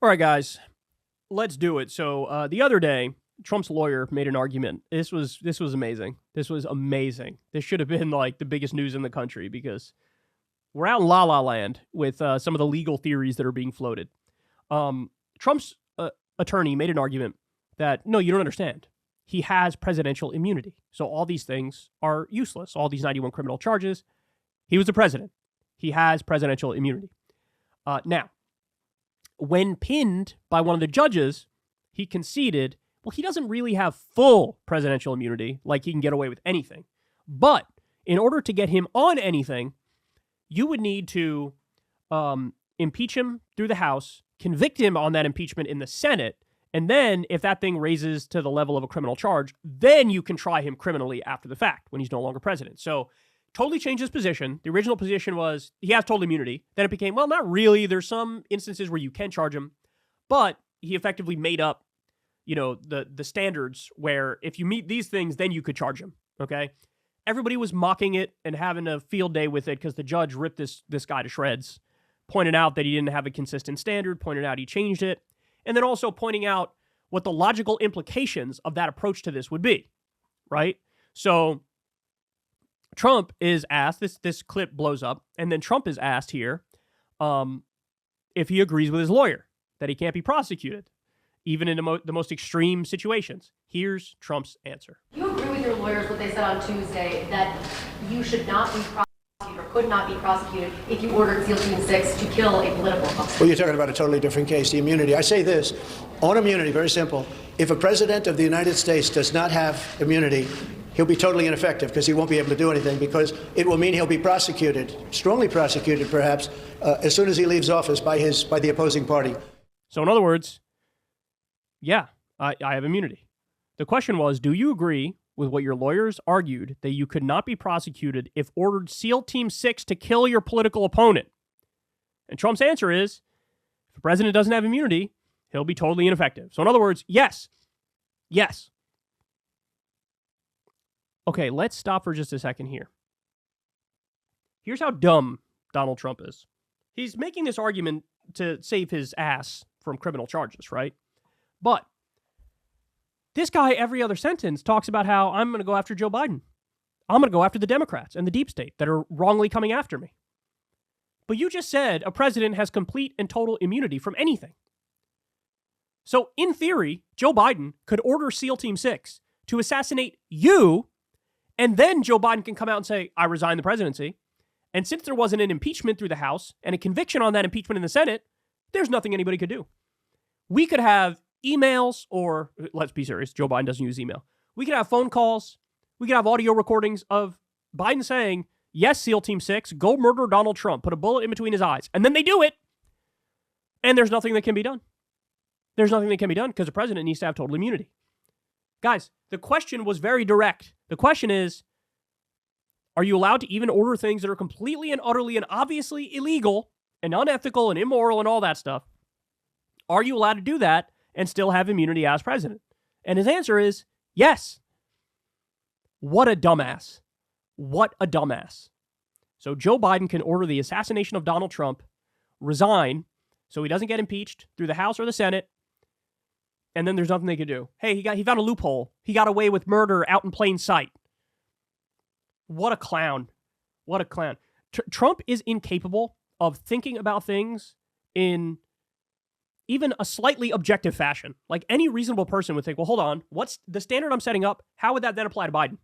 All right, guys, let's do it. So the other day, Trump's lawyer made an argument. This was amazing. This was amazing. This should have been like the biggest news in the country because we're out in la la land with some of the legal theories that are being floated. Trump's attorney made an argument that no, you don't understand. He has presidential immunity, so all these things are useless. All these 91 criminal charges. He was the president. He has presidential immunity. Now, when pinned by one of the judges, he conceded, well, he doesn't really have full presidential immunity, like he can get away with anything. But in order to get him on anything, you would need to impeach him through the House, convict him on that impeachment in the Senate, and then if that thing raises to the level of a criminal charge, then you can try him criminally after the fact when he's no longer president. So totally changed his position. The original position was he has total immunity. Then it became, well, not really. There's some instances where you can charge him, but he effectively made up, the standards where if you meet these things, then you could charge him. Okay. Everybody was mocking it and having a field day with it because the judge ripped this guy to shreds, pointed out that he didn't have a consistent standard, pointed out he changed it, and then also pointing out what the logical implications of that approach to this would be, right? So Trump is asked, this clip blows up, and then Trump is asked here if he agrees with his lawyer that he can't be prosecuted, even in the most extreme situations. Here's Trump's answer. Do you agree with your lawyers what they said on Tuesday that you should not be prosecuted or could not be prosecuted if you ordered SEAL Team 6 to kill a political opponent? Well, you're talking about a totally different case, the immunity. I say this, on immunity, very simple. If a president of the United States does not have immunity, he'll be totally ineffective because he won't be able to do anything because it will mean he'll be prosecuted, strongly prosecuted perhaps, as soon as he leaves office by the opposing party. So in other words, yeah, I have immunity. The question was, do you agree with what your lawyers argued that you could not be prosecuted if ordered SEAL Team 6 to kill your political opponent? And Trump's answer is, if the president doesn't have immunity, he'll be totally ineffective. So in other words, yes. Yes. Okay, let's stop for just a second here. Here's how dumb Donald Trump is. He's making this argument to save his ass from criminal charges, right? But this guy, every other sentence, talks about how I'm going to go after Joe Biden. I'm going to go after the Democrats and the deep state that are wrongly coming after me. But you just said a president has complete and total immunity from anything. So in theory, Joe Biden could order SEAL Team 6 to assassinate you, and then Joe Biden can come out and say, I resign the presidency. And since there wasn't an impeachment through the House and a conviction on that impeachment in the Senate, there's nothing anybody could do. We could have emails, or let's be serious, Joe Biden doesn't use email. We could have phone calls. We could have audio recordings of Biden saying, yes, SEAL Team 6, go murder Donald Trump, put a bullet in between his eyes. And then they do it. And there's nothing that can be done. There's nothing that can be done because the president needs to have total immunity. Guys, the question was very direct. The question is, are you allowed to even order things that are completely and utterly and obviously illegal and unethical and immoral and all that stuff? Are you allowed to do that and still have immunity as president? And his answer is yes. What a dumbass. What a dumbass. So Joe Biden can order the assassination of Donald Trump, resign so he doesn't get impeached through the House or the Senate, and then there's nothing they could do. Hey, he found a loophole. He got away with murder out in plain sight. What a clown. What a clown. Trump is incapable of thinking about things in even a slightly objective fashion. Like any reasonable person would think, well, hold on, what's the standard I'm setting up? How would that then apply to Biden?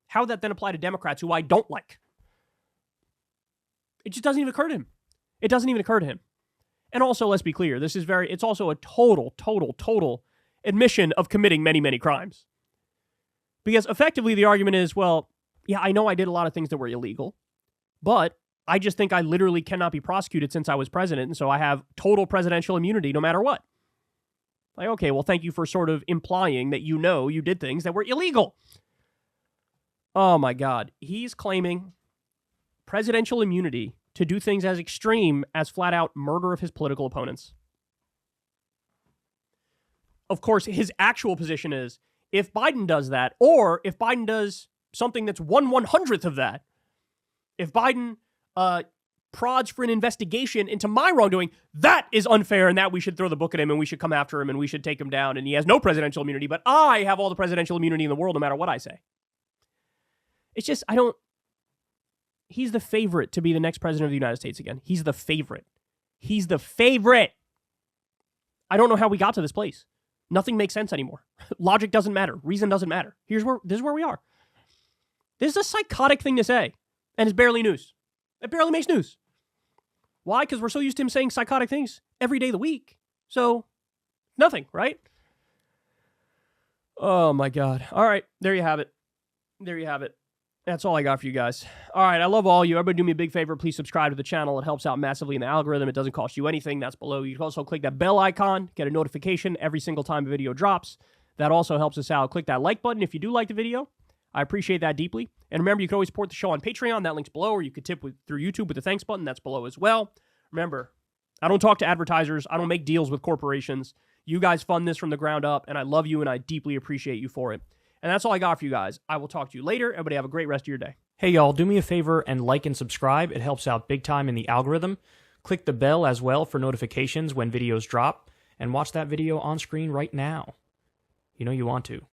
How would that then apply to Democrats who I don't like? It just doesn't even occur to him. It doesn't even occur to him. And also, let's be clear, it's also a total admission of committing many, many crimes. Because effectively the argument is, well, yeah, I know I did a lot of things that were illegal, but I just think I literally cannot be prosecuted since I was president, and so I have total presidential immunity no matter what. Like, okay, well, thank you for sort of implying that you know you did things that were illegal. Oh my God. He's claiming presidential immunity to do things as extreme as flat out murder of his political opponents. Of course, his actual position is if Biden does that, or if Biden does something that's 1/100th of that, if Biden prods for an investigation into my wrongdoing, that is unfair and that we should throw the book at him and we should come after him and we should take him down and he has no presidential immunity, but I have all the presidential immunity in the world no matter what I say. It's just, he's the favorite to be the next president of the United States again. He's the favorite. He's the favorite. I don't know how we got to this place. Nothing makes sense anymore. Logic doesn't matter. Reason doesn't matter. This is where we are. This is a psychotic thing to say, and it's barely news. It barely makes news. Why? Because we're so used to him saying psychotic things every day of the week. So, nothing, right? Oh, my God. All right, there you have it. There you have it. That's all I got for you guys. All right, I love all you. Everybody do me a big favor. Please subscribe to the channel. It helps out massively in the algorithm. It doesn't cost you anything. That's below. You can also click that bell icon, get a notification every single time a video drops. That also helps us out. Click that like button if you do like the video. I appreciate that deeply. And remember, you can always support the show on Patreon. That link's below, or you could tip through YouTube with the thanks button. That's below as well. Remember, I don't talk to advertisers. I don't make deals with corporations. You guys fund this from the ground up, and I love you, and I deeply appreciate you for it. And that's all I got for you guys. I will talk to you later. Everybody have a great rest of your day. Hey, y'all, do me a favor and like and subscribe. It helps out big time in the algorithm. Click the bell as well for notifications when videos drop, and watch that video on screen right now. You know you want to.